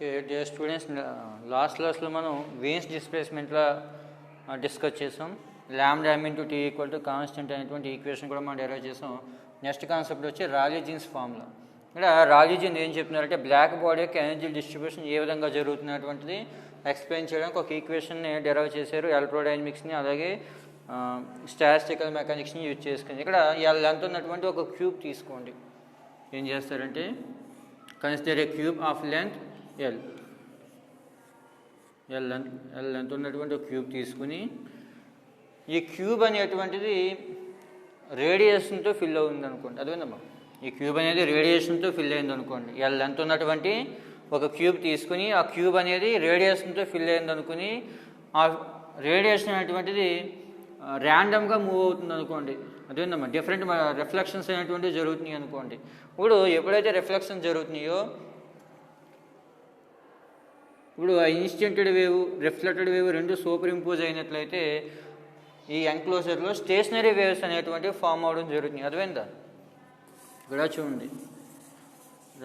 Okay dear students, last క్లాస్లో మనం Wien's డిస్ప్లేస్మెంట్లో డిస్కస్ చేసాం. Lambda m into T equal to constant అనేటువంటి ఈక్వేషన్ కూడా మనం డెరైవ్ చేసాం. నెక్స్ట్ కాన్సెప్ట్ వచ్చి రాలీ జీన్స్ ఫార్ములా. ఇక్కడ రాలీ జీన్ ఏం చెప్తున్నారంటే బ్లాక్ బాడీ యొక్క ఎనర్జీ డిస్ట్రిబ్యూషన్ ఏ విధంగా జరుగుతున్నటువంటిది ఎక్స్ప్లెయిన్ చేయడానికి ఒక ఈక్వేషన్ని డెరైవ్ చేశారు. ఎలక్ట్రోడైనమిక్స్ని అలాగే స్టాటిస్టికల్ మెకానిక్స్ని యూజ్ చేసుకుని ఇక్కడ లెంత్ ఉన్నటువంటి ఒక క్యూబ్ తీసుకోండి. ఏం చేస్తారంటే consider A cube of length L length ఉన్నటువంటి ఒక క్యూబ్ తీసుకుని ఈ క్యూబ్ అనేటువంటిది రేడియేషన్తో ఫిల్ అవుతుంది అనుకోండి. అదేందమ్మా, ఈ క్యూబ్ అనేది రేడియేషన్తో ఫిల్ అయింది అనుకోండి. L లెంత్ ఉన్నటువంటి ఒక క్యూబ్ తీసుకుని ఆ క్యూబ్ అనేది రేడియేషన్తో ఫిల్ అయింది అనుకుని ఆ రేడియేషన్ అనేటువంటిది ర్యాండమ్గా మూవ్ అవుతుంది అనుకోండి. అదేందమ్మా, డిఫరెంట్ రిఫ్లెక్షన్స్ అనేటువంటివి జరుగుతున్నాయి అనుకోండి. ఇప్పుడు ఎప్పుడైతే రిఫ్లెక్షన్ జరుగుతున్నాయో ఇప్పుడు ఆ ఇన్స్టెంటెడ్ వేవ్ రిఫ్లెక్టెడ్ వేవ్ రెండు సూపర్ ఇంపోజ్ అయినట్లయితే ఈ ఎన్క్లోజర్లో స్టేషనరీ వేవ్స్ అనేటువంటివి ఫామ్ అవడం జరుగుతుంది. అర్థమైందా? ఇక్కడ చూడండి,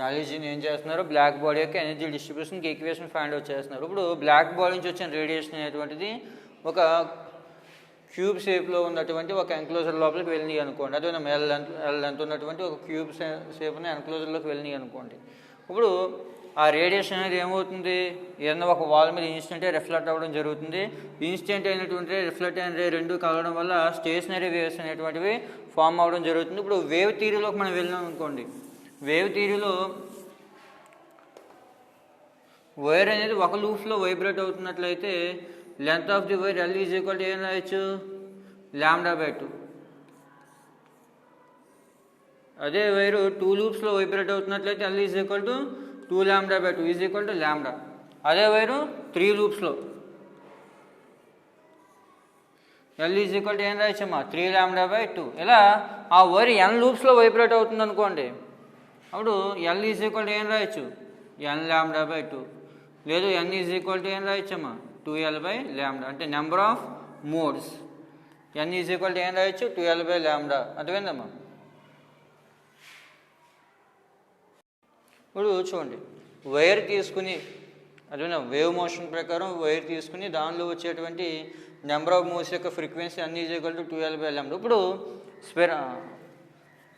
రాలీ జీన్ ఏం చేస్తున్నారు, బ్లాక్ బాడీ యొక్క ఎనర్జీ డిస్ట్రిబ్యూషన్కి ఈక్వేషన్ ఫైండ్ అవుట్ చేస్తున్నారు. ఇప్పుడు బ్లాక్ బాడీ నుంచి వచ్చిన రేడియేషన్ అనేటువంటిది ఒక క్యూబ్ షేప్లో ఉన్నటువంటి ఒక ఎన్క్లోజర్ లోపలికి వెళ్ళినాయి అనుకోండి. అదే ఎల్ లెంత్ ఉన్నటువంటి ఒక క్యూబ్ షేప్ని ఎన్క్లోజర్లోకి వెళ్ళినాయి అనుకోండి. ఇప్పుడు ఆ రేడియేషన్ అనేది ఏమవుతుంది, ఏదైనా ఒక వాల్ మీద ఇన్స్టెంటే రిఫ్లెక్ట్ అవ్వడం జరుగుతుంది. ఇన్స్టెంట్ అయినటువంటి రిఫ్లెక్ట్ అయిన రే రెండు కలవడం వల్ల స్టేషనరీ వేవ్స్ అనేటువంటివి ఫామ్ అవ్వడం జరుగుతుంది. ఇప్పుడు వేవ్ థియరీలోకి మనం వెళ్ళినాం అనుకోండి. వేవ్ థియరీలో వైర్ అనేది ఒక లూప్స్లో వైబ్రేట్ అవుతున్నట్లయితే length of the wire L is equal to ఏం రాయొచ్చు, λ/2. అదే వైరు 2 లూప్స్లో వైబ్రేట్ అవుతున్నట్లయితే L is equal to 2λ/2 is equal to λ. అదే వైరు 3 లూప్స్లో L ఈజ్ ఈక్వల్ టు ఏం రాయచ్చమ్మా, 3λ/2. ఇలా ఆ వైర్ n లూప్స్లో వైబ్రేట్ అవుతుంది అనుకోండి. అప్పుడు L ఈజ్ ఈక్వల్ టు ఏం రాయచ్చు, nλ/2. లేదు n ఈజ్ ఈక్వల్ టు ఏం రాయచ్చమ్మా, 2l/λ. అంటే number of modes. n is equal to ఏం రాయచ్చు, 2l/λ. అర్థమైందమ్మా? ఇప్పుడు చూడండి, వైర్ తీసుకుని అదేనా వేవ్ మోషన్ ప్రకారం వైర్ తీసుకుని దానిలో వచ్చేటువంటి నెంబర్ ఆఫ్ మూవ్స్ యొక్క frequency n is equal to 2l/λ. ఇప్పుడు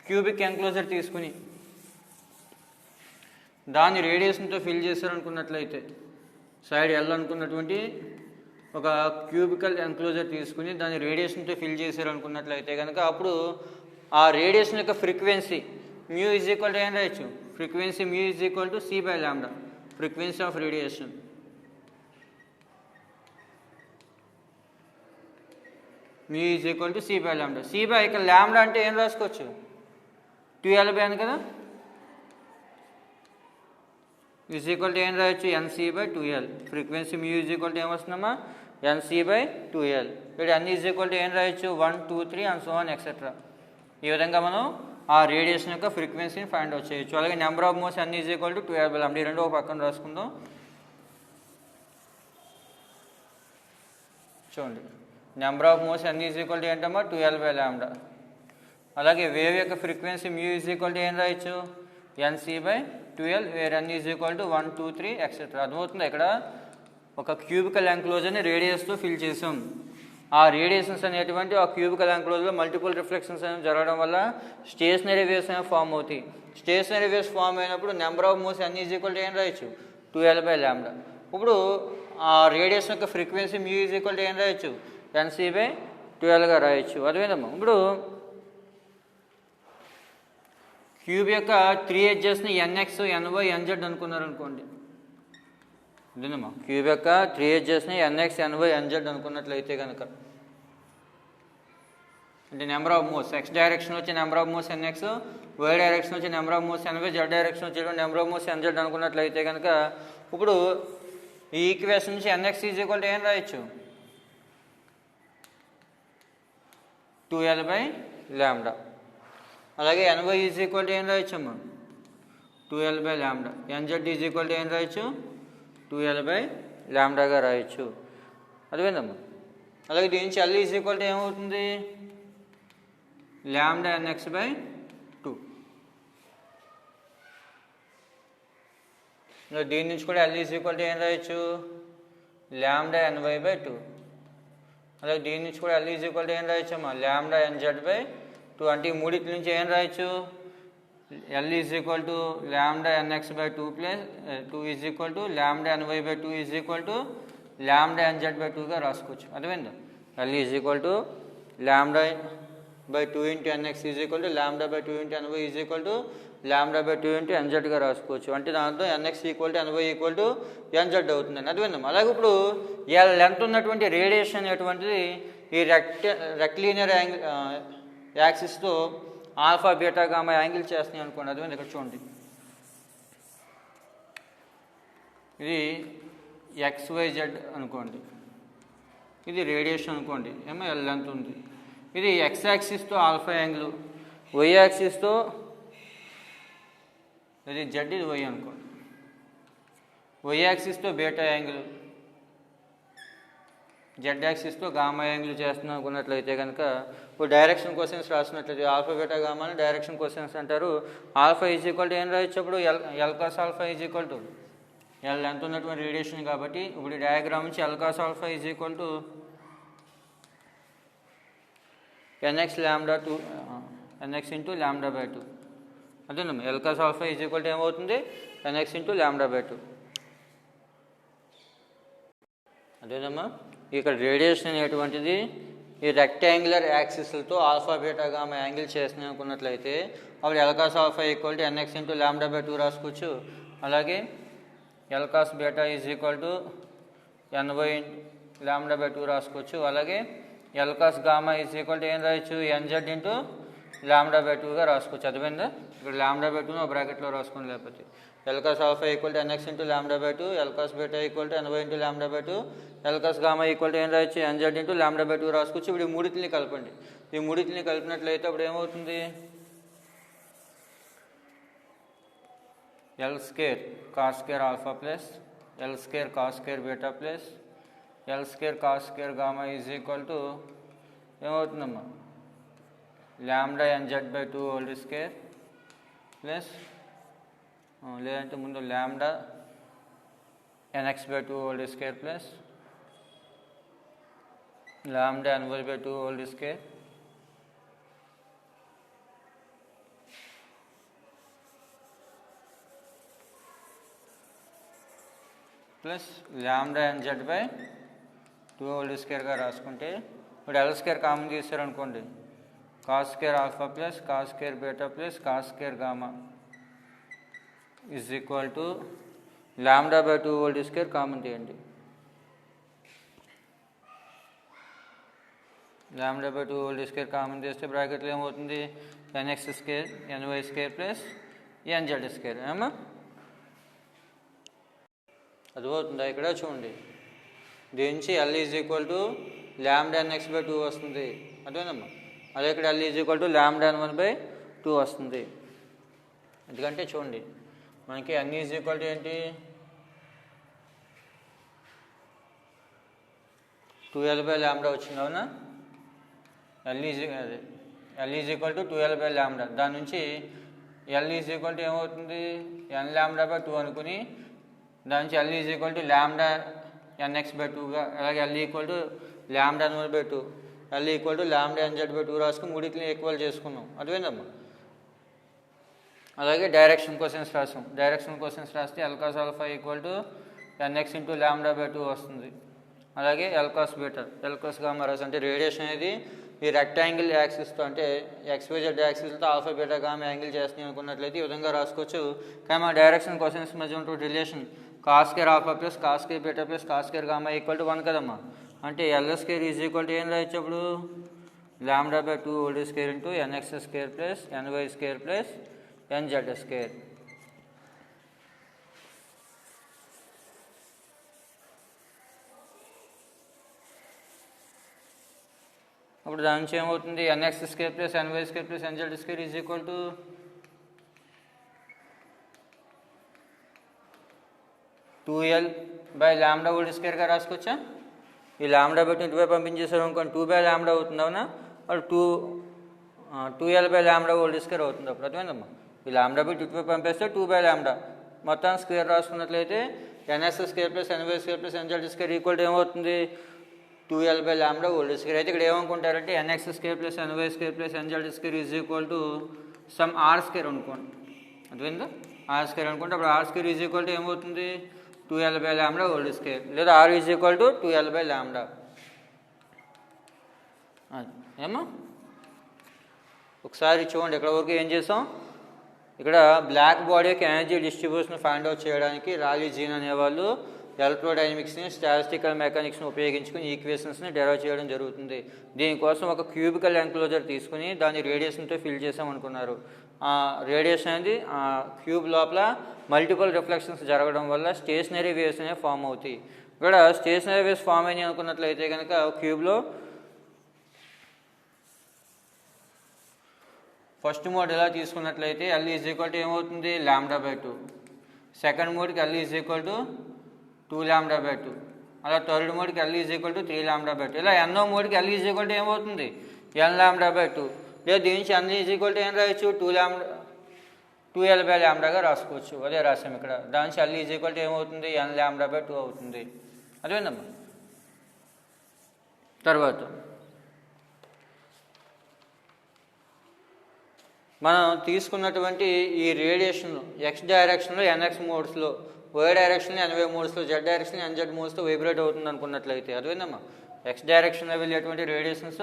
క్యూబిక్ ఎన్క్లోజర్ తీసుకుని దాన్ని రేడియేషన్తో ఫిల్ చేశారనుకున్నట్లయితే సైడ్ L అనుకున్నటువంటి ఒక క్యూబికల్ ఎన్క్లోజర్ తీసుకుని దాన్ని రేడియేషన్తో ఫిల్ చేశారనుకున్నట్లయితే కనుక అప్పుడు ఆ రేడియేషన్ యొక్క frequency mu is equal to ఏం రాయచ్చు, frequency mu is equal to c/λ, frequency of radiation. Mu is equal to c/λ. ఇక్కడ లాంబ్డా అంటే ఏం రాసుకోవచ్చు, 2l/n కదా, ఈజ్ ఈక్వల్ టు ఏం రాయొచ్చు, nc/2l. Frequency mu is equal to ఏమొస్తుందమ్మా, nc/2l. ఇక్కడ n ఈజ్ ఈక్వల్ టు ఏం రాయొచ్చు, 1, 2, 3 అండ్ సో ఆన్ ఎక్సెట్రా. ఈ విధంగా మనం ఆ రేడియేషన్ యొక్క ఫ్రీక్వెన్సీని ఫైండ్ అవుట్ చేయొచ్చు. అలాగే number of modes n is equal to 2l/λ. ఈ రెండు ఒక పక్కన రాసుకుందాం. చూడండి, number of modes n is equal to ఏంటమ్మా, 2l/λ. అలాగే వేవ్ యొక్క frequency mu is equal to ఏం రాయొచ్చు, nc/2l, where n is equal to 1, 2, 3 etcetera. అర్థమవుతుంది? ఇక్కడ ఒక క్యూబికల్ ఎంక్లోజర్ని రేడియస్తో ఫిల్ చేసాం. ఆ రేడియేషన్స్ అనేటువంటి ఆ క్యూబికల్ ఎంక్లోజర్లో మల్టిపుల్ రిఫ్లెక్షన్స్ అనేవి జరగడం వల్ల స్టేషనరీ వేవ్స్ అనేవి ఫామ్ అవుతాయి. స్టేషనరీ వేవ్స్ ఫామ్ అయినప్పుడు number of moves n is equal to ఏం రాయొచ్చు, 2l/λ. ఇప్పుడు ఆ రేడియేషన్ యొక్క frequency mu is equal to ఏం రాయొచ్చు, nc/2lగా రాయొచ్చు. అదేవిధంగా ఇప్పుడు క్యూబ్ యొక్క 3 ఎడ్జెస్ని nx, ny, nz అనుకున్నారు అనుకోండి. ఇదేనమ్మా, క్యూబ్ యొక్క 3 ఎడ్జెస్ని nx, ny, nz అనుకున్నట్లయితే కనుక అంటే number of moves x direction వచ్చి number of moves nx, y direction వచ్చి number of moves ny, z direction వచ్చి నెంబర్ ఆఫ్ మూవ్స్ nz అనుకున్నట్లయితే కనుక ఇప్పుడు ఈ ఈక్వేషన్ నుంచి nx ఈజ్ ఈక్వల్ టు ఏం రాయొచ్చు, 2l/λ. అలాగే ny ఈజ్ ఈక్వల్ టు ఏం రాయొచ్చమ్మా, 2l/λ. nz is equal to ఏం రాయొచ్చు, 2l/λగా రాయొచ్చు. అర్థమైందమ్మా? అలాగే దీని నుంచి L ఈజ్ ఈక్వల్ టు ఏమవుతుంది, λ/nx/2. ఇంకా దీని నుంచి కూడా ఎల్ ఈజ్ ఈక్వల్ టు ఏం రాయొచ్చు, ల్యాండా ఎన్వై బై 2. అలాగే దీని నుంచి కూడా ఎల్ ఈజ్ ఈక్వల్ టు ఏం రాయొచ్చమ్మా, ల్యాండా ఎన్జెడ్ బై 2. అంటే ఈ మూడింటి నుంచి ఏం రాయొచ్చు, L is equal to lambda N X by 2 plus 2 is equal to lambda N Y by 2 is equal to lambda N Z by 2గా రాసుకోవచ్చు. అర్థమైందా, L is equal to lambda by 2 into N X is equal to lambda by 2 into N Y is equal to lambda by 2 into ఎన్జెడ్గా రాసుకోవచ్చు. అంటే దాంట్లో N X equal to N Y equal to N Z అవుతుందండి. అర్థమైందా. అలాగే ఇప్పుడు ఎల్ లెంత్ ఉన్నటువంటి రేడియేషన్ అనేటువంటిది ఈ రెక్లీనియర్ యాంగిల్ యాక్సిస్తో ఆల్ఫా బీటా గామా యాంగిల్ చేస్తున్నాయి అనుకోండి. అర్థమైంది. ఇక్కడ చూడండి, ఇది XYZ అనుకోండి, ఇది రేడియేషన్ అనుకోండి, ఏమో ఎల్ లెంత్ ఉంది. ఇది ఎక్స్ యాక్సిస్తో ఆల్ఫా యాంగిల్, వై యాక్సిస్తో ఇది జెడ్, ఇది వై అనుకోండి, వై యాక్సిస్తో బీటా యాంగిల్, జెడ్ యాక్సిస్తో గామా యాంగిల్ చేస్తున్నాం అనుకున్నట్లయితే కనుక ఇప్పుడు డైరెక్షన్ క్వశ్చన్స్ రాసినట్లయితే ఆల్ఫా బీటా గామాని డైరెక్షన్ క్వశ్చన్స్ అంటారు. ఆల్ఫా ఈజ్ ఈక్వల్ టు ఏం రాయొచ్చప్పుడు, L cos alpha is equal to L ఎంత ఉన్నటువంటి రేడియేషన్ కాబట్టి ఇప్పుడు డయాగ్రామ్ నుంచి L cos alpha is equal to N X lambda 2 N X into lambda by 2. అదేనమ్మా, L cos alpha is equal to ఏమవుతుంది, N X into lambda by 2. అదేనమ్మా, ఇక్కడ radiation అనేటువంటిది ఈ రెక్టాంగులర్ యాక్సిస్లతో ఆల్ఫా బీటా గామా యాంగిల్ చేస్తున్నాయి అనుకున్నట్లయితే అప్పుడు L cos alpha equal to N X into lambda by 2 రాసుకోవచ్చు. అలాగే L cos beta is equal to N Y lambda by 2 రాసుకోవచ్చు. అలాగే L cos gamma is equal to ఏం రాయొచ్చు, ఎన్జెడ్ ఇంటూ ల్యాండా బై 2గా రాసుకోవచ్చు. అర్థమైందా. ఇక్కడ ల్యాండా బై 2ను బ్రాకెట్లో రాసుకోండి. లేకపోతే L cos alpha equal to N X into lambda by 2, L cos beta equal to N Y into lambda by 2, L cos gamma equal to ఏం రాయొచ్చు, ఎన్జెడ్ ఇంటూ ల్యాండా బై 2 రాసుకోవచ్చు. ఇప్పుడు ఈ మూడింటిని కలపండి. ఈ మూడింటిని కలిపినట్లయితే అప్పుడు ఏమవుతుంది, L square cos square alpha plus L square cos square beta plus L square cos square gamma is equal to ఏమవుతుందమ్మా, lambda N Z by 2 whole square plus లేదంటే ముందు lambda N X by 2 whole square plus lambda N Y by 2 whole square plus lambda N Z by 2 whole స్క్వేర్గా రాసుకుంటే ఇప్పుడు L square common తీసారనుకోండి, cos square alpha plus cos square beta plus cos square gamma is equal to lambda by 2 whole square common తీయండి. Lambda by 2 whole square common తీస్తే బ్రాకెట్లో ఏమవుతుంది, N X square N Y square plus N Z square. ఏమా అర్థమవుతుందా. ఇక్కడ చూడండి, దీని నుంచి L is equal to lambda N X by 2 వస్తుంది. అదేనమ్మా. అదే ఇక్కడ L is equal to lambda N one by 2 వస్తుంది. ఎందుకంటే చూడండి, మనకి ఎన్ ఈజ్ ఈక్వల్ టు ఏంటి, 2l బై ల్యాండా వచ్చింది. అవునా, L is equal to 2l by ల్యాండా. దాని నుంచి ఎల్ ఈజ్ ఈక్వల్ టు ఏమవుతుంది, ఎన్ ల్యాండా బై 2 అనుకుని దాని నుంచి L is equal to lambda N X by 2గా, అలాగే L equal to lambda N one by 2, L equal to lambda N Z by 2 రాసుకుని మూడింటిని ఈక్వల్ చేసుకున్నాం. అదేందమ్మా. అలాగే డైరెక్షన్ క్వశ్చన్స్ రాసాం. డైరెక్షన్ క్వశ్చన్స్ రాస్తే L cos alpha equal to N X into lambda by 2 వస్తుంది. అలాగే L cos beta L cos gamma రాసు అంటే రేడియేషన్ అనేది ఈ రెక్టాంగిల్ యాక్సిస్తో అంటే XYZ యాక్సిస్తో ఆల్ఫా బీటా గామా యాంగిల్ చేస్తున్నాయి అనుకున్నట్లయితే ఈ విధంగా రాసుకోవచ్చు. కానీ మా డైరెక్షన్ క్వశ్చన్స్ మధ్య ఉంటుంది relation cos square alpha plus cos square beta plus cos square gamma equal to 1 కదమ్మా. అంటే L square is equal to ఏం రాయొచ్చు అప్పుడు, lambda by 2 whole square into N X square plus N Y square plus N Z square. అప్పుడు దాని నుంచి ఏమవుతుంది, N X square plus N Y square plus N Z square is equal to 2l by lambda whole స్క్వేర్గా రాసుకోవచ్చా. ఈ ల్యాండా బై 2 ఇటువైపు పంపించేసారు అనుకోండి, 2 బై ల్యాండా అవుతుంది. అవునా, వాళ్ళు 2l by lambda whole square అవుతుంది. అప్పుడు అర్థమైందమ్మా. ఈ ల్యాండా బై 2 ఇటువైపు పంపిస్తే 2 బై ల్యాండా మొత్తాన్ని స్క్వేర్ రాసుకున్నట్లయితే N X square plus N Y square plus N Z square equal to ఏమవుతుంది 2l/λ హోల్ స్క్వేర్. అయితే ఇక్కడ ఏమనుకుంటారంటే N X square plus N Y square plus N Z square is equal to some R square అనుకోండి. అర్థమైందా? ఆర్ స్క్వేర్ అనుకుంటే అప్పుడు R square is equal to ఏమవుతుంది 2l/λ whole square, లేదా R is equal to 2l/λ. ఏమో ఒకసారి చూడండి ఇక్కడ వరకు ఏం చేసాం. ఇక్కడ బ్లాక్ బాడీ యొక్క ఎనర్జీ డిస్ట్రిబ్యూషన్ ఫైండ్ అవుట్ చేయడానికి రాలీ జీన్ అనేవాళ్ళు ఎలక్ట్రోడైనమిక్స్ని స్టాటిస్టికల్ మెకానిక్స్ని ఉపయోగించుకుని ఈక్వేషన్స్ని డెరైవ్ చేయడం జరుగుతుంది. దీనికోసం ఒక క్యూబికల్ ఎన్క్లోజర్ తీసుకుని దాన్ని రేడియేషన్తో ఫిల్ చేసామనుకున్నారు. ఆ రేడియేషన్ అనేది ఆ క్యూబ్ లోపల మల్టిపుల్ రిఫ్లెక్షన్స్ జరగడం వల్ల స్టేషనరీ వేవ్స్ అనేవి ఫామ్ అవుతాయి. ఇక్కడ స్టేషనరీ వేవ్స్ ఫామ్ అయినాయి అనుకున్నట్లయితే కనుక క్యూబ్లో ఫస్ట్ మోడ్ ఎలా తీసుకున్నట్లయితే L ఈజ్ ఈక్వల్ టు ఏమవుతుంది λ/2, సెకండ్ మోడ్కి L ఈజ్ ఈక్వల్ టు 2λ/2, అలా థర్డ్ మోడ్కి L ఈజ్ ఈక్వల్ టు 3λ/2, ఇలా ఎన్నో మోడ్కి L ఈజ్ ఈక్వల్ టు ఏమవుతుంది nλ/2, లేదా దీని నుంచి L ఈజ్ ఈక్వల్ టు ఏం రాయొచ్చు 2l/λగా రాసుకోవచ్చు. అదే రాసాం ఇక్కడ. దాని నుంచి L ఈజ్ ఈక్వల్ టు ఏమవుతుంది nλ/2 అవుతుంది. అదేందమ్మా. తర్వాత మనం తీసుకున్నటువంటి ఈ రేడియేషన్ ఎక్స్ డైరెక్షన్లో ఎన్ఎక్స్ మోడ్స్లో, వై డైరెక్షన్లో ఎన్వై మోడ్స్లో, జెడ్ డైరెక్షన్లో ఎన్జెడ్ మోడ్స్లో వైబ్రేట్ అవుతుంది అనుకున్నట్లయితే అదేందమ్మా ఎక్స్ డైరెక్షన్లో వెళ్ళేటువంటి రేడియేషన్స్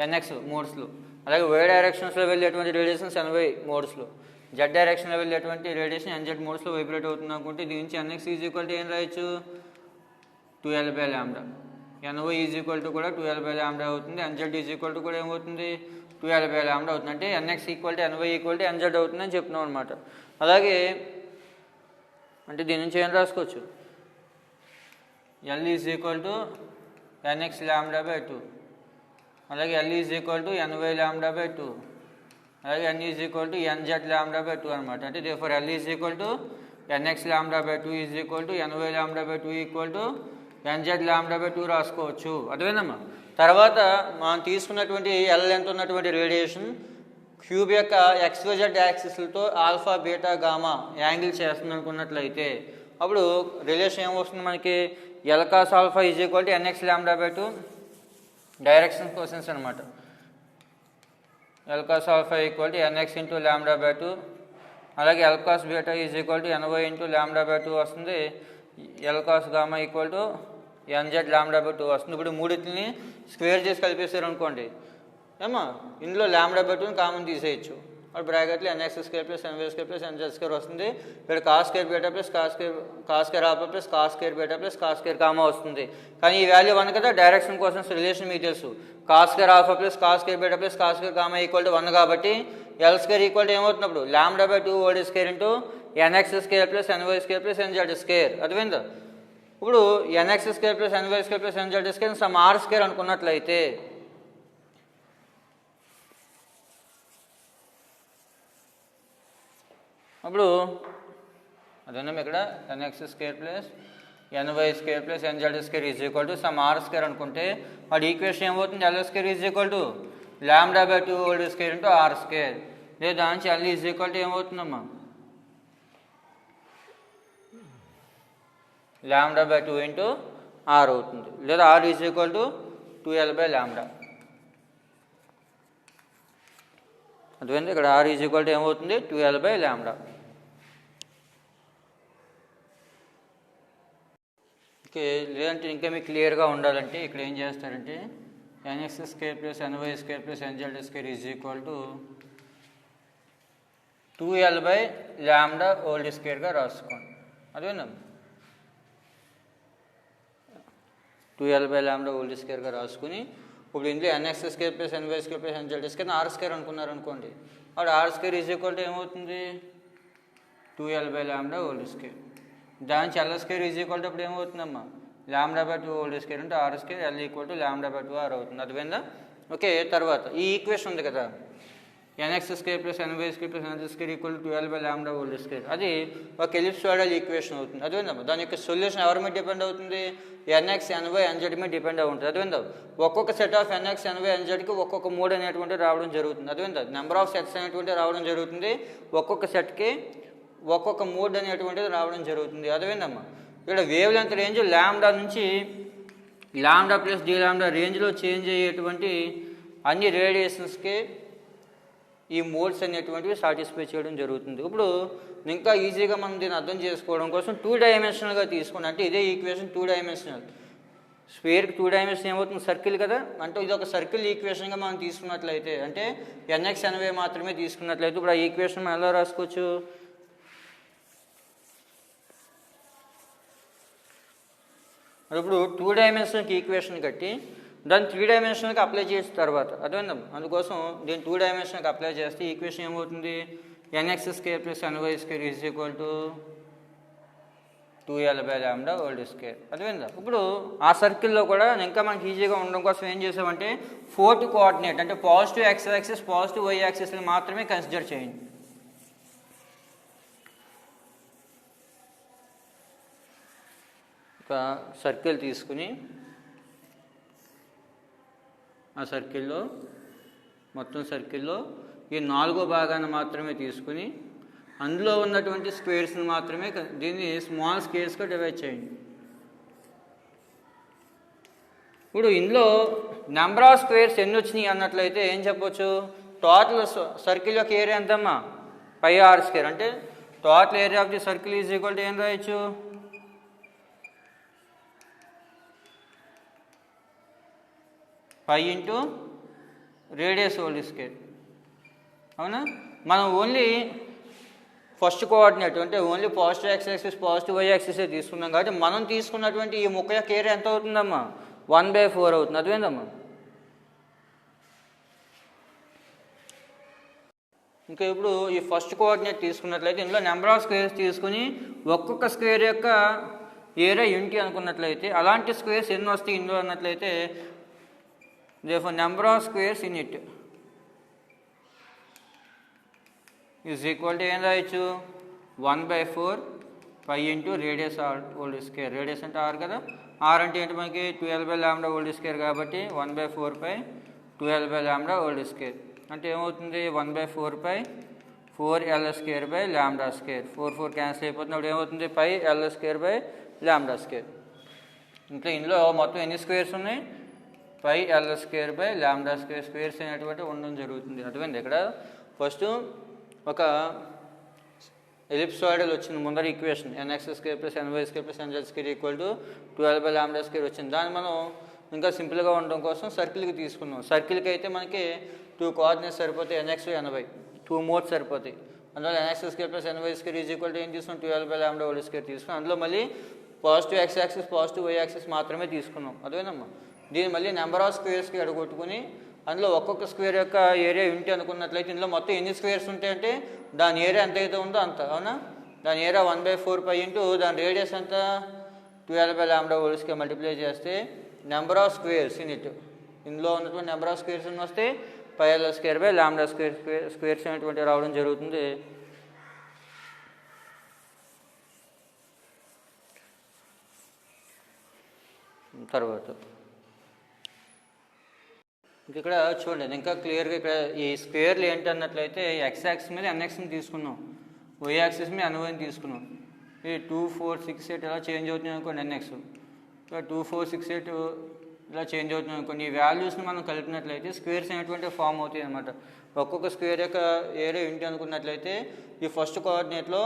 ఎన్ఎక్స్ మోడ్స్లో, అలాగే వై డైరెక్షన్స్లో వెళ్ళేటువంటి రేడియేషన్స్ ఎన్వై మోడ్స్లో, జెడ్ డైరెక్షన్లో వెళ్ళేటువంటి రేడియేషన్ ఎన్జెడ్ మోడ్స్లో వైబ్రేట్ అవుతుంది అనుకుంటే దీని నుంచి ఎన్ఎక్స్ ఈజ్ ఈక్వల్ టు ఏం రాయొచ్చు 2l/λ, NY is equal to కూడా 2l/λ అవుతుంది, ఎన్జెడ్ ఈజ్ ఈక్వల్ టు కూడా ఏమవుతుంది 2l/λ అవుతుంది. అంటే N X equal to N Y equal to N Z అవుతుందని చెప్తున్నాం అనమాట. అలాగే అంటే దీని నుంచి ఏం రాసుకోవచ్చు L is equal to nx/2, అలాగే L is equal to ny/2, అలాగే n is equal to nz/2 అనమాట. అంటే therefore L is equal to nx/2 is equal to ny/2 equal to nz/2 రాసుకోవచ్చు. అర్థమైందమ్మా. తర్వాత మనం తీసుకున్నటువంటి L లెంత్ ఉన్నటువంటి రేడియేషన్ క్యూబ్ యొక్క XYZ యాక్సిస్లతో ఆల్ఫా బీటా గామా యాంగిల్ చేస్తుంది అనుకున్నట్లయితే అప్పుడు రిలేషన్ ఏమొస్తుంది మనకి L cos alpha is equal to nx/2 direction questions అనమాట. L cos alpha equal to nx into λ/2, అలాగే L cos beta is equal to ny into λ/2 వస్తుంది. L cos gamma equal to nz/2 వస్తుంది. ఇప్పుడు మూడింటిని square చేసి కలిపేశారు అనుకోండి ఏమో ఇందులో λ/2 కామన్ తీసేయచ్చు. అప్పుడు బ్రాకెట్లో nx square plus ny square plus nz square వస్తుంది. ఇక్కడ cos square beta plus cos square alpha plus cos square beta plus cos square comma వస్తుంది. కానీ ఈ వాల్యూ 1 కదా, డైరెక్షన్ కోసం రిలేషన్ మీకు తెలుసు. Cos square alpha plus cos square beta plus cos square gamma equal to 1 కాబట్టి L square equal to ఏమవుతున్నప్పుడు λ/2 whole square into nx square plus ny square plus nz square. అర్థమైందా? ఇప్పుడు nx square plus ny square plus nz square some R square అనుకున్నట్లయితే అప్పుడు అదేనమ్మా ఇక్కడ nx square plus ny square plus nz square is equal to some R square అనుకుంటే వాడి equation ఏమవుతుంది L square is equal to λ/2 whole square into R square, లేదా దాని నుంచి L ఈజ్ ఈక్వల్ టు ఏమవుతుందమ్మా λ/2 ఇంటూ ఆర్ అవుతుంది, లేదా R is equal to 2l/λ. అదేంటి ఇక్కడ ఆర్ ఈజ్ ఈక్వల్ టు ఏమవుతుంది 2l/λ. ఓకే, లేదంటే ఇంకా మీకు క్లియర్గా ఉండాలంటే ఇక్కడ ఏం చేస్తారంటే nx square plus ny square plus nz square is equal to 2l/λ whole స్క్వేర్గా రాసుకోండి. అదేనా 2l/λ హోల్ స్క్వేర్గా రాసుకుని ఇప్పుడు ఇందులో nx square plus ny square plus nz square R square అనుకున్నారు అనుకోండి. అప్పుడు R square is equal to ఏమవుతుంది 2l/λ హోల్ స్క్వేర్. దాని నుంచి L square is equal to ఇప్పుడు ఏమవుతుందమ్మా λ/2 హోల్ స్క్వేర్ అంటే R square L equal to λ/2 R అవుతుంది. అర్థమైందా? ఓకే, తర్వాత ఈ ఈక్వేషన్ ఉంది కదా nx square plus ny square plus nz square equal to 2l/λ whole square, అది ఒక ఎలిప్సాయిడల్ ఈక్వేషన్ అవుతుంది. అదేందమ్మా దాని యొక్క సొల్యూషన్ ఎవరి మీద డిపెండ్ అవుతుంది nx ny nz మీద డిపెండ్ అయి ఉంటుంది. అదేందా ఒక్కొక్క సెట్ ఆఫ్ nx ny nzకి ఒక్కొక్క మోడ్ అనేటువంటి రావడం జరుగుతుంది. అదేందా నెంబర్ ఆఫ్ సెట్స్ అనేటువంటి రావడం జరుగుతుంది. ఒక్కొక్క సెట్కి ఒక్కొక్క మోడ్ అనేటువంటిది రావడం జరుగుతుంది. అదేవిధమ్మా ఇక్కడ వేవ్ లెంత్ రేంజ్ లాంబ్డా నుంచి లాంబ్డా ప్లస్ డి లాంబ్డా రేంజ్లో చేంజ్ అయ్యేటువంటి అన్ని రేడియేషన్స్కే ఈ మోడ్స్ అనేటువంటివి సాటిస్ఫై చేయడం జరుగుతుంది. ఇప్పుడు ఇంకా ఈజీగా మనం దీన్ని అర్థం చేసుకోవడం కోసం 2 డైమెన్షనల్గా తీసుకుని, అంటే ఇదే ఈక్వేషన్ 2 డైమెన్షనల్, స్క్వేర్కి 2 డైమెన్షన్ ఏమవుతుంది, సర్కిల్ కదా, అంటే ఇది ఒక సర్కిల్ ఈక్వేషన్గా మనం తీసుకున్నట్లయితే, అంటే NX NY మాత్రమే తీసుకున్నట్లయితే ఇప్పుడు ఆ ఈక్వేషన్ మనం ఎలా రాసుకోవచ్చు, ఇప్పుడు 2 డైమెన్షనల్కి ఈక్వేషన్ కట్టి దాన్ని 3 డైమెన్షనల్కి అప్లై చేసిన తర్వాత అర్థమైందా, అందుకోసం దీన్ని 2 డైమెన్షనల్కి అప్లై చేస్తే ఈక్వేషన్ ఏమవుతుంది, NX² + NY² = 2L/λ². అర్థమైందా. ఇప్పుడు ఆ సర్కిల్లో కూడా ఇంకా మనకి ఈజీగా ఉండడం కోసం ఏం చేసామంటే 4th కోఆర్డినేట్ అంటే positive X axis positive Y యాక్సిస్ని మాత్రమే కన్సిడర్ చేయండి. ఒక సర్కిల్ తీసుకుని ఆ సర్కిల్లో మొత్తం సర్కిల్లో ఈ 4వ భాగాన్ని మాత్రమే తీసుకుని అందులో ఉన్నటువంటి స్క్వేర్స్ని మాత్రమే దీన్ని స్మాల్ స్క్వేర్స్గా డివైడ్ చేయండి. ఇప్పుడు ఇందులో నెంబర్ ఆఫ్ స్క్వేర్స్ ఎన్ని వచ్చినాయి అన్నట్లయితే ఏం చెప్పొచ్చు, టోటల్ సర్కిల్ యొక్క ఏరియా ఎంతమ్మా πr², అంటే total area of the circle is equal to ఏం రాయొచ్చు, π ఇంటూ రేడియస్ హోల్ స్క్వేర్. అవునా, మనం ఓన్లీ ఫస్ట్ కోఆర్డినేట్ అంటే only positive X axis positive Y axis తీసుకున్నాం కాబట్టి మనం తీసుకున్నటువంటి ఈ ముక్క యొక్క ఏరియా ఎంత అవుతుందమ్మా 1/4 అవుతుంది. అదేందమ్మా, ఇంకా ఇప్పుడు ఈ ఫస్ట్ కోఆర్డినేట్ తీసుకున్నట్లయితే ఇందులో నెంబర్ ఆఫ్ స్క్వేర్స్ తీసుకుని ఒక్కొక్క స్క్వేర్ యొక్క ఏరియా యూనిటీ అనుకున్నట్లయితే అలాంటి స్క్వేర్స్ ఎన్ని వస్తాయి ఇందులో అన్నట్లయితే therefore number of squares in it is equal to ఏం రాయొచ్చు 1/4 π into radius whole square. Radius అంటే r కదా, r అంటే ఏంటి మనకి 12/λ² కాబట్టి 1/4 π 12/λ² అంటే ఏమవుతుంది 1/4 π 4l²/λ². 4 క్యాన్సిల్ అయిపోతుంది, అప్పుడు ఏమవుతుంది πl²/λ². ఇంకా ఇందులో మొత్తం ఎన్ని స్క్వేర్స్ ఉన్నాయి, πl²/λ² స్క్వేర్స్ అనేటువంటి ఉండడం జరుగుతుంది. అర్థమైంది. ఇక్కడ ఫస్ట్ ఒక ఎలిప్సాయిడల్ వచ్చింది ముందర ఈక్వేషన్ NX² + NY² + NZ² = 12/λ² వచ్చింది. దాన్ని మనం ఇంకా సింపుల్గా ఉండడం కోసం సర్కిల్కి తీసుకున్నాం. సర్కిల్కి అయితే మనకి 2 కోఆర్డినేట్స్ సరిపోతాయి, NX NY 2 మోడ్స్ సరిపోతాయి. అందువల్ల NX² + NY² = ఏం తీసుకున్నాం 12/λ² తీసుకున్నాం. అందులో మళ్ళీ positive X axis positive Y axis మాత్రమే తీసుకున్నాం. అదేనమ్మా, దీన్ని మళ్ళీ నెంబర్ ఆఫ్ స్క్వేర్స్కి అడగొట్టుకుని అందులో ఒక్కొక్క స్క్వేర్ యొక్క ఏరియా యూనిటీ అనుకున్నట్లయితే ఇందులో మొత్తం ఎన్ని స్క్వేర్స్ ఉంటాయంటే దాని ఏరియా ఎంత అయితే ఉందో అంత. అవునా, దాని ఏరియా 1/4 π ఇంటూ దాని రేడియస్ ఎంత 12/λ² మల్టిప్లై చేస్తే number of squares in it, ఇందులో ఉన్నటువంటి నెంబర్ ఆఫ్ స్క్వేర్స్ ఎన్ని వస్తే πl²/λ² స్క్వేర్స్ అనేటువంటి రావడం జరుగుతుంది. తర్వాత ఇక్కడ చూడండి ఇంకా క్లియర్గా ఇక్కడ ఈ స్క్వేర్లు ఏంటి అన్నట్లయితే X యాక్సిస్ మీద NXని తీసుకున్నాం, Y యాక్సిస్ మీద NYని తీసుకున్నాం. ఈ 2 4 6 8 ఇలా చేంజ్ అవుతుంది అనుకోండి NX, 2 4 6 8 ఇలా చేంజ్ అవుతుంది అనుకోండి. ఈ వాల్యూస్ని మనం కలిపినట్లయితే స్క్వేర్స్ అనేటువంటి ఫామ్ అవుతాయి అనమాట. ఒక్కొక్క స్క్వేర్ యొక్క ఏరియా ఏంటి అనుకున్నట్లయితే ఈ ఫస్ట్ కోఆర్డినేట్లో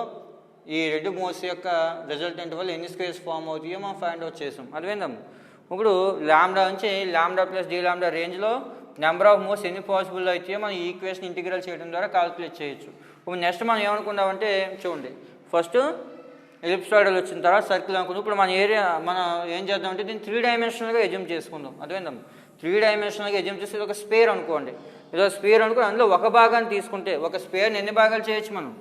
ఈ 2 మోడ్స్ యొక్క రిజల్టెంట్ వల్ల ఎన్ని స్క్వేర్స్ ఫామ్ అవుతాయో మనం ఫైండ్ అవుట్ చేసాం. అదేవిధంగా ఇప్పుడు లాంబ్డా నుంచి లాంబ్డా ప్లస్ డి లాంబ్డా రేంజ్లో నెంబర్ ఆఫ్ మోడ్స్ ఎన్ని పాసిబుల్ అవుతాయో మనం ఈ ఈక్వేషన్ ఇంటిగ్రల్ చేయడం ద్వారా క్యాల్కులేట్ చేయొచ్చు. ఇప్పుడు నెక్స్ట్ మనం ఏమనుకున్నామంటే చూడండి, ఫస్ట్ ఎలిప్సాయిడల్ వచ్చిన తర్వాత సర్కిల్ అనుకుందాం. ఇప్పుడు మన ఏరియా మనం ఏం చేద్దామంటే దీన్ని 3 డైమెన్షనల్గా ఎజ్యూమ్ చేసుకుందాం. అదేవిధం 3 డైమెన్షనల్గా ఎజ్యూమ్ చేసి ఇది ఒక స్పేర్ అనుకోండి, ఇది ఒక స్పేర్ అనుకుని అందులో ఒక భాగాన్ని తీసుకుంటే ఒక స్పేర్ని ఎన్ని భాగాలు చేయొచ్చు మనం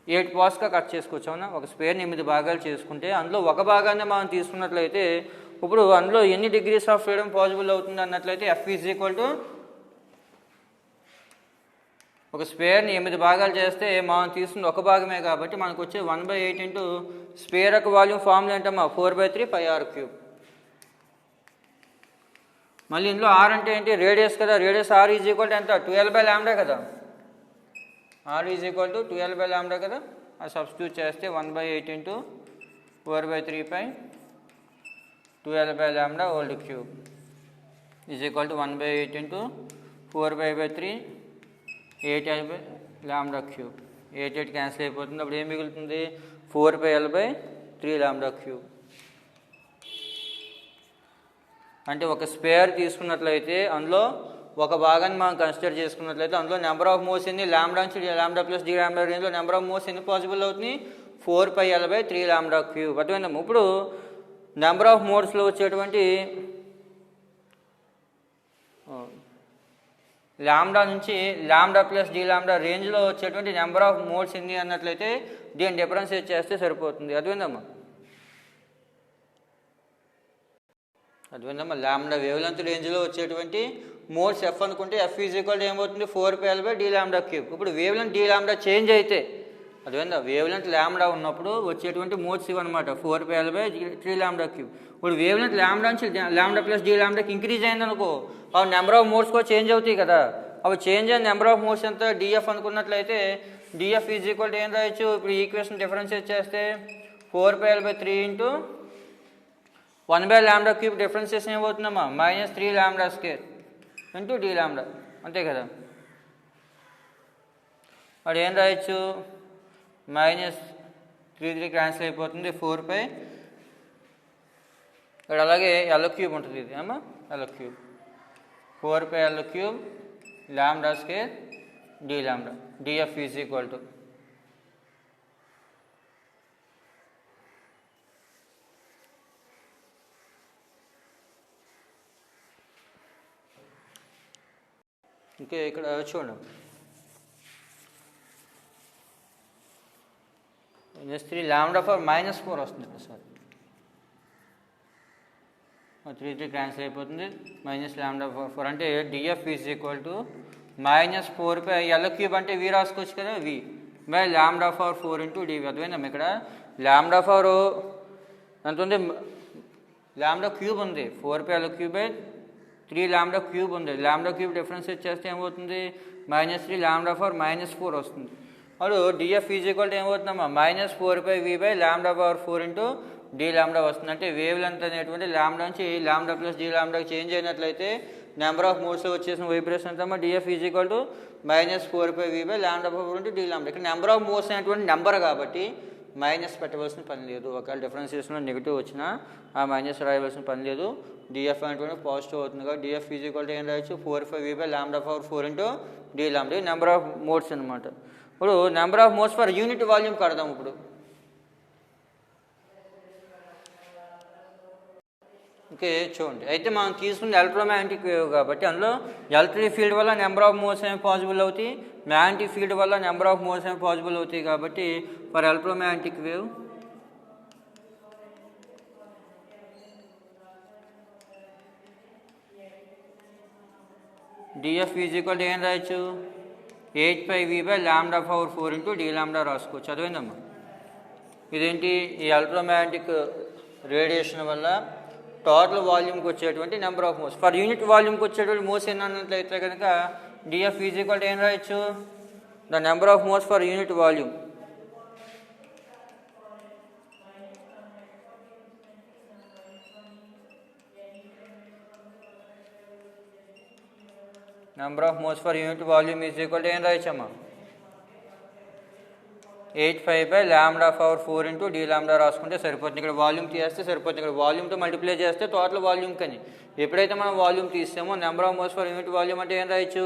8 పార్ట్స్గా కట్ చేసుకోవచ్చు. అవునా, ఒక స్క్వేర్ని 8 భాగాలు చేసుకుంటే అందులో ఒక భాగాన్ని మనం తీసుకున్నట్లయితే ఇప్పుడు అందులో ఎన్ని డిగ్రీస్ ఆఫ్ ఫ్రీడమ్ పాసిబుల్ అవుతుంది అన్నట్లయితే F = ఒక స్క్వేర్ని 8 భాగాలు చేస్తే మనం తీసుకున్న ఒక భాగమే కాబట్టి మనకు వచ్చే 1/8 ఇంటూ స్క్వేర్ యొక్క వాల్యూమ్ ఫార్ములా ఏంటమ్మా 4/3 πr³. మళ్ళీ ఇందులో r అంటే ఏంటి రేడియస్ కదా, రేడియస్ r = ఎంత 12/λ కదా. R is equal to 12 by lambda కదా, అది సబ్స్టిట్యూట్ చేస్తే 1/8 into 4/3 12 by lambda whole cube is equal to 1/8 into 4/3 8l by lambda cube. 8 cancel అయిపోతుంది. అప్పుడు ఏం మిగులుతుంది? 4πl/3 lambda cube. అంటే ఒక స్పేర్ తీసుకున్నట్లయితే అందులో ఒక భాగాన్ని మనం కన్సిడర్ చేసుకున్నట్లయితే అందులో నెంబర్ ఆఫ్ మోల్స్ ఎన్ని లాంబ్డా నుంచి లాంబ్డా ప్లస్ డి లాంబ్డా రేంజ్లో నెంబర్ ఆఫ్ మోల్స్ ఎన్ని పాసిబుల్ అవుతుంది? 4πl/3 lambda cube. అర్థమైందమ్మా? ఇప్పుడు నెంబర్ ఆఫ్ మోల్స్లో వచ్చేటువంటి లాంబ్డా నుంచి లాంబ్డా ప్లస్ డి లాంబ్డా రేంజ్లో వచ్చేటువంటి నెంబర్ ఆఫ్ మోల్స్ ఎన్ని అన్నట్లయితే దీన్ని డిఫరెన్షియేట్ చేస్తే సరిపోతుంది. అర్థమైందమ్మా? లాంబ్డా వేవ్ లెంత్ రేంజ్లో వచ్చేటువంటి మోల్స్ ఎఫ్ అనుకుంటే ఎఫ్ ఈజ్ ఈక్వల్ ఏమవుతుంది? 4πl/d lambda cube. ఇప్పుడు wavelength D lambda change అయితే అర్థమైందా? వేవ్ లెంత్ లాంబ్డా ఉన్నప్పుడు వచ్చేటువంటి మోల్స్ ఇవన్నమాట 4πl/3 లాంబ్డా క్యూబ్. ఇప్పుడు వేవ్ లెంత్ లాంబ్డా నుంచి లాంబ్డా ప్లస్ డి లాంబ్డాకి ఇంక్రీజ్ అయిందనుకో అవి నెంబర్ ఆఫ్ మోల్స్ కూడా చేంజ్ అవుతాయి కదా. అవి చేంజ్ అయిన నెంబర్ ఆఫ్ మోల్స్ ఎంత? డిఎఫ్ అనుకున్నట్లయితే డిఎఫ్ ఈజ్ ఈక్వల్ ఏం రాయొచ్చు? ఇప్పుడు ఈక్వేషన్ డిఫరెన్షియేట్ చేస్తే 4πl/3 into 1 lambda cube differentiation ఏమవుతుందమ్మా? -3 lambda square into D lambda. అంతే కదా. వాడు ఏం రాయొచ్చు? -3 క్యాన్సిల్ అయిపోతుంది 4π. ఇక్కడ అలాగే ఎల్ క్యూబ్ ఉంటుంది. ఇది అమ్మా L cube 4πl³ lambda square D lambda. D F is equal to ఇంకే ఇక్కడ చూడండి -3 లాంబ్డా ఫర్ -4 వస్తుంది సార్. 3 క్యాన్సిల్ అయిపోతుంది -λ/4 అంటే DF is equal to -4π L cube అంటే వి రాసుకోవచ్చు కదా, వి బై λ/4 ఇంటూ డివి. అర్థమైందమ్మా? ఇక్కడ λ/4 ఎంత ఉంది? లాంబ్డా క్యూబ్ ఉంది. 4πl³/3 లాంబ్డా క్యూబ్ ఉంది. లాంబ్డా క్యూబ్ డిఫరెన్షియేట్ చేస్తే ఏమవుతుంది? -3 λ/4 -4 వస్తుంది. అప్పుడు డిఎఫ్ ఈజ్ ఈక్వల్ టు ఏమవుతుందమ్మా? -4πv by λ/4 into D lambda వస్తుంది. అంటే వేవ్ లెంత్ అనేటువంటి లాంబ్డా నుంచి లాంబ్డా ప్లస్ డి లాంబ్డాకి చేంజ్ అయినట్లయితే నెంబర్ ఆఫ్ మోడ్స్లో వచ్చేసిన వైబ్రేషన్ అంతా DF is equal to -4πv by λ/4 into D lambda. ఇక్కడ నెంబర్ ఆఫ్ మోడ్స్ అనేటువంటి నెంబర్ కాబట్టి మైనస్ పెట్టవలసిన పని లేదు. ఒకవేళ డిఫరెన్షియేషన్లో నెగిటివ్ వచ్చినా ఆ మైనస్ రాయవలసిన పని లేదు. డిఎఫ్ అనేటువంటి పాజిటివ్ అవుతుంది కాబట్టి డిఎఫ్ ఈజ్ ఈక్వల్ టు ఏం రాయొచ్చు? 4πv by λ/4 into D lambda. Number of modes అనమాట. ఇప్పుడు number of modes per unit volume కడదాం. ఇప్పుడు ఓకే చూడండి. అయితే మనం తీసుకున్న ఎలక్ట్రోమాగ్నెటిక్ వేవ్ కాబట్టి అందులో ఎలక్ట్రిక్ ఫీల్డ్ వల్ల నెంబర్ ఆఫ్ మోడ్స్ ఏమి పాసిబుల్ అవుతాయి, మ్యాగ్నెటిక్ ఫీల్డ్ వల్ల నెంబర్ ఆఫ్ మోడ్స్ ఏమి పాసిబుల్ అవుతాయి. కాబట్టి for electromagnetic wave DF is equal to ఏం రాయొచ్చు? 8πv by λ/4 into D lambda రాసుకోవచ్చు. చదివిందమ్మా? ఇదేంటి? ఈ ఎలక్ట్రోమాగ్నెటిక్ రేడియేషన్ వల్ల టోటల్ వాల్యూమ్కి వచ్చేటువంటి number of modes. Per unit వాల్యూమ్కి వచ్చేటువంటి మోల్స్ ఎన్ని అన్నట్లయితే కనుక డిఎఫ్ ఈజ్ ఈక్వల్ టు ఏం రాయొచ్చు? The number of modes per unit volume. Number of modes per unit volume is equal to ఏం రాయొచ్చమ్మా? 8π బై λ/4 ఇంటూ డి లాంబ్డా రాసుకుంటే సరిపోతుంది. ఇక్కడ వాల్యూమ్ తీస్తే సరిపోతుంది. ఇక్కడ వాల్యూమ్తో మల్టిప్లై చేస్తే టోటల్ వాల్యూమ్ కని ఎప్పుడైతే మనం వాల్యూమ్ తీస్తామో number of modes per unit volume అంటే ఏం రాయొచ్చు?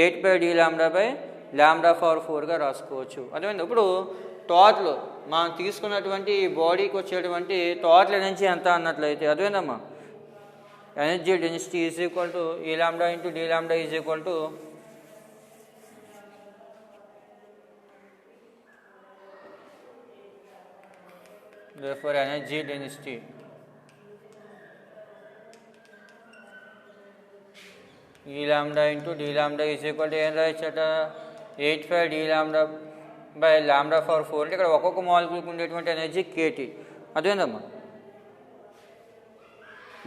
8πd లాంబ్డా బై λ/4గా రాసుకోవచ్చు. అర్థమైంది? ఇప్పుడు టోటల్ మనం తీసుకున్నటువంటి బాడీకి వచ్చేటువంటి టోటల్ ఎనర్జీ ఎంత అన్నట్లయితే అర్థమైందమ్మా? Energy density is equal to ఈ lambda into D lambda is equal to therefore energy density E lambda into d lambda is equal to ఏం రాయొచ్చట? 8π d lambda by λ/4 అంటే ఇక్కడ ఒక్కొక్క మాలిక్యూల్కి ఉండేటువంటి ఎనర్జీ kT. అదేందమ్మా?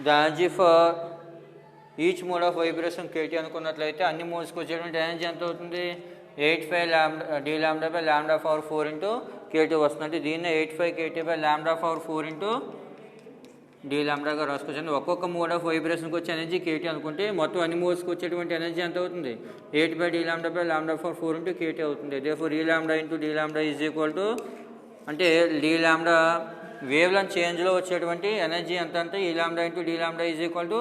The energy for each mode of vibration kT అనుకున్నట్లయితే అన్ని మోడ్స్కి వచ్చేటువంటి ఎనర్జీ ఎంత అవుతుంది? 85 lambda d lambda by lambda power 4 into k2 వస్తుంది. అంటే దీన్ని 85 kt by lambda power 4 into d lambdaగా రాసుకోవచ్చు. ఒక్కొక్క మోడ్ ఆఫ్ వైబ్రేషన్కి వచ్చే ఎనర్జీ kt అనుకుంటే మొత్తం అన్ని మోడ్స్కి వచ్చేటువంటి ఎనర్జీ ఎంత అవుతుంది? 8 by d lambda by lambda power 4 into kt అవుతుంది. therefore e lambda into d lambda is equal to అంటే d lambda వేవ్ లెంత్ చేంజ్లో వచ్చేటువంటి ఎనర్జీ ఎంత అంటే ఈ lambda into D lambda is equal to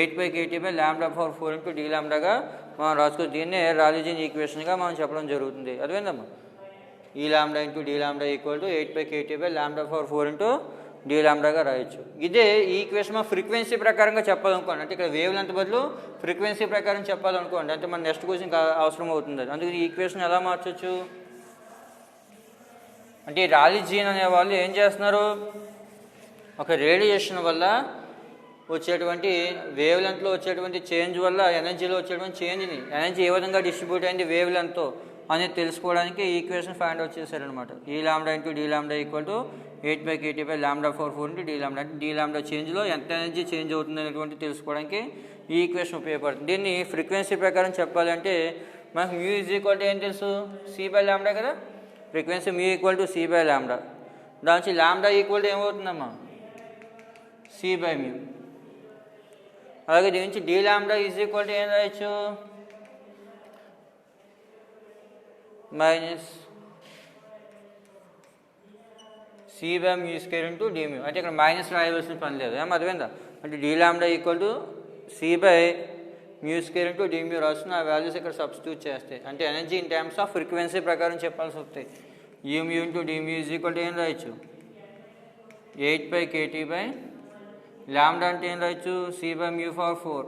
8 kt by lambda power 4 into d లాంబ్డాగా మనం రాసుకోవచ్చు. దీన్నే రాలీ జీన్ ఈక్వేషన్గా మనం చెప్పడం జరుగుతుంది. అదేందమ్మా, ఈ lambda into D lambda equal to 8 kt by lambda power 4 into d లాంబ్డాగా రాయొచ్చు. ఇదే ఈ ఈక్వేషన్ మనం ఫ్రీక్వెన్సీ ప్రకారంగా చెప్పాలనుకోండి, అంటే ఇక్కడ వేవ్ లెంత్ బదులు ఫ్రీక్వెన్సీ ప్రకారం చెప్పాలనుకోండి, అంటే మన నెక్స్ట్ క్వశ్చన్ అవసరం అవుతుంది. అందుకని ఈ ఈక్వేషన్ ఎలా మార్చొచ్చు అంటే రాలీ జీన్ అనే వాళ్ళు ఏం చేస్తున్నారు, ఒక రేడియేషన్ వల్ల వచ్చేటువంటి వేవ్ లెంత్లో వచ్చేటువంటి చేంజ్ వల్ల ఎనర్జీలో వచ్చేటువంటి చేంజ్ని, ఎనర్జీ ఏ విధంగా డిస్ట్రిబ్యూట్ అయింది వేవ్ లెంత్తో అనేది తెలుసుకోవడానికి ఈ ఈక్వేషన్ ఫైండ్ అవుట్ చేశారనమాట. ఈ lambda into D lambda equal to 8 kt by lambda power 4 into d lambda. అంటే డి లాంబ్డా చేంజ్లో ఎంత ఎనర్జీ చేంజ్ అవుతుంది అనేటువంటి తెలుసుకోవడానికి ఈ ఈక్వేషన్ ఉపయోగపడుతుంది. దీన్ని ఫ్రీక్వెన్సీ ప్రకారం చెప్పాలంటే మనకు మ్యూ ఈజ్ ఈక్వల్ టు ఏం తెలుసు, సి బై లాంబ్డా కదా. Frequency mu equal to C by lambda. దాని నుంచి లాంబ్డా ఈక్వల్ టు ఏమవుతుందమ్మా, సి బై మ్యూ. అలాగే దీని నుంచి D lambda is equal to ఏం రాయొచ్చు, minus C by mu square into D mu. అంటే ఇక్కడ మైనస్ రాయవలసిన పని లేదు, ఏం అర్థమైందా. అంటే D lambda equal to C by mu square into D mu రాస్తున్న ఆ వాల్యూస్ ఇక్కడ సబ్స్టిట్యూట్ చేస్తాయి. అంటే energy in terms of frequency ప్రకారం చెప్పాల్సి వస్తాయి. U mu into D mu is equal to ఏం రాయొచ్చు, 8 kt by లాంబ్డా అంటే ఏం రాయొచ్చు, C by mu power 4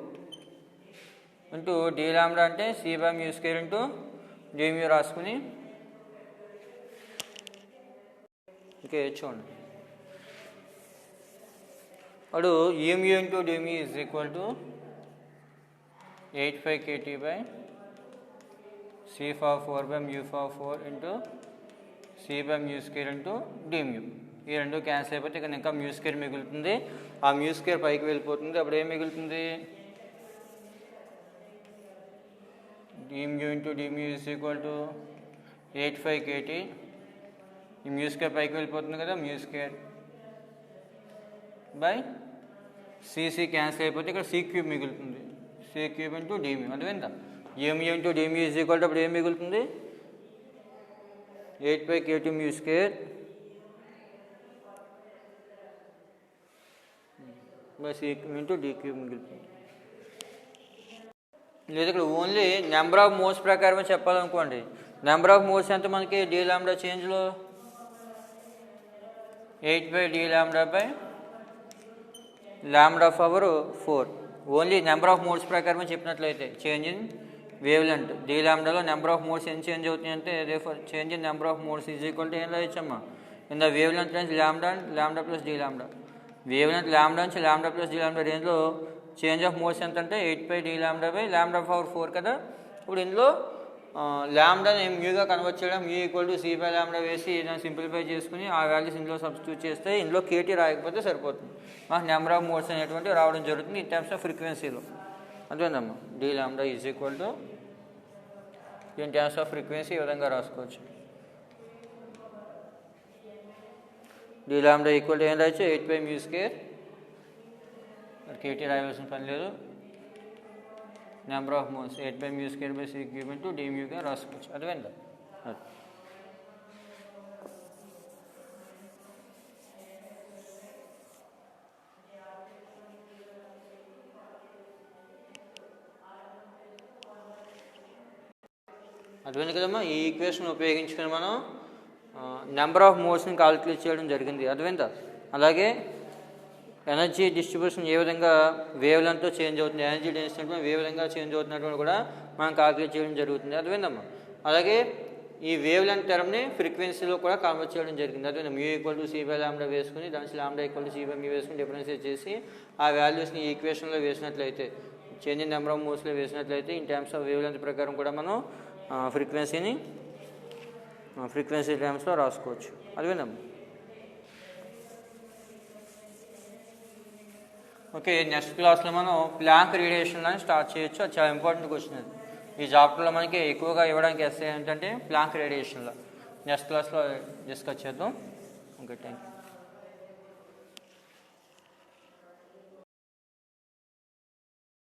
into D lambda అంటే C by mu square into D mu రాసుకుని ఓకే చూడండి. అప్పుడు U mu into D mu is equal to 8 kt by c power 4 by mu power 4 into c by mu square into d mu. ఈ రెండు cancel అయిపోతే ఇక్కడ ఇంకా mu square మిగులుతుంది. ఆ మ్యూ స్క్వేర్ పైకి వెళ్ళిపోతుంది. అప్పుడు ఏం మిగులుతుంది, D mu into D mu is equal to 8 kt. ఈ మ్యూ స్క్వేర్ పైకి వెళ్ళిపోతుంది కదా, mu square by C C cancel అయిపోతే ఇక్కడ సి క్యూబ్ మిగులుతుంది, C cube into D mu. అదేందా ఏమ్యూ into D mu is equal to అప్పుడు ఏం మిగులుతుంది, 8 kt mu square by C cube into D cube మిగులుతుంది. లేదా ఇక్కడ ఓన్లీ నెంబర్ ఆఫ్ మోడ్స్ ప్రకారమే చెప్పాలనుకోండి, నెంబర్ ఆఫ్ మోడ్స్ ఎంత మనకి డి లాంబ్డా చేంజ్లో 8 d lambda by lambda power 4. Only number of modes ప్రకారమే చెప్పినట్లయితే change in wavelength D లాంబ్డాలో నెంబర్ ఆఫ్ మోడ్స్ ఏం చేంజ్ అవుతున్నాయి అంటే therefore change in number of modes is equal to ఏం రాయొచ్చమ్మా, in the wavelength range lambda lambda plus D lambda. Wavelength lambda నుంచి lambda plus D లాంబ్డా రేంజ్లో change of modes ఎంత అంటే 8 d lambda by lambda power 4 కదా. ఇప్పుడు ఇందులో లాంబ్డాని మ్యూగా కన్వర్ట్ చేయడం, mu equal to C by lambda వేసి దాన్ని సింప్లిఫై చేసుకుని ఆ వాల్యూస్ ఇందులో సబ్స్టిట్యూట్ చేస్తే ఇందులో కేటీ రాయకపోతే సరిపోతుంది. మాకు నెంబర్ ఆఫ్ మోడ్స్ అనేటువంటి రావడం జరుగుతుంది ఇన్ టర్మ్స్ ఆఫ్ ఫ్రీక్వెన్సీలో. అదేందమ్మా, D lambda is equal to in terms of frequency ఈ విధంగా రాసుకోవచ్చు. డి లాంబ్డా ఈక్వల్ టు ఏం రాయొచ్చు, 8 మ్యూ స్క్వేర్, కేటీ రాయవలసిన పని లేదు. Number of modes 8 mu square by C cube into D మ్యూగా రాసుకోవచ్చు. అర్థమైందా. అర్థమైంది కదమ్మా. ఈ ఈక్వేషన్ ఉపయోగించుకొని మనం నెంబర్ ఆఫ్ మోడ్స్ని కాల్కులేట్ చేయడం జరిగింది. అర్థమైందా. అలాగే ఎనర్జీ డిస్ట్రిబ్యూషన్ ఏ విధంగా వేవ్ లెంత్తో చేంజ్ అవుతుంది, ఎనర్జీ డెన్సిటీ ఏ విధంగా చేంజ్ అవుతున్నటువంటి కూడా మనం కాల్కులేట్ చేయడం జరుగుతుంది. అర్థమైందమ్మా. అలాగే ఈ వేవ్ లెంత్ టర్మ్ని ఫ్రీక్వెన్సీలో కూడా కన్వర్ట్ చేయడం జరిగింది. అదే mu equal to C by lambda వేసుకుని దాని lambda equal to C by mu వేసుకుని డిఫరెన్షియేట్ చేసి ఆ వాల్యూస్ని ఈ ఈక్వేషన్లో వేసినట్లయితే, చేంజ్ ఇన్ నెంబర్ ఆఫ్ మోడ్స్లో వేసినట్లయితే in terms of wavelength ప్రకారం కూడా మనం ఫ్రీక్వెన్సీ టర్మ్స్లో రాసుకోవచ్చు. అర్థమైందమ్మా. ఓకే, నెక్స్ట్ క్లాస్లో మనం ప్లాంక్ రేడియేషన్ అని స్టార్ట్ చేయొచ్చు. అది చాలా ఇంపార్టెంట్ క్వశ్చన్. అది ఈ చాప్టర్లో మనకి ఎక్కువగా ఇవ్వడానికి ఎస్ఏ ఏంటంటే ప్లాంక్ రేడియేషన్లో. నెక్స్ట్ క్లాస్లో డిస్కస్ చేద్దాం. Okay, thank you.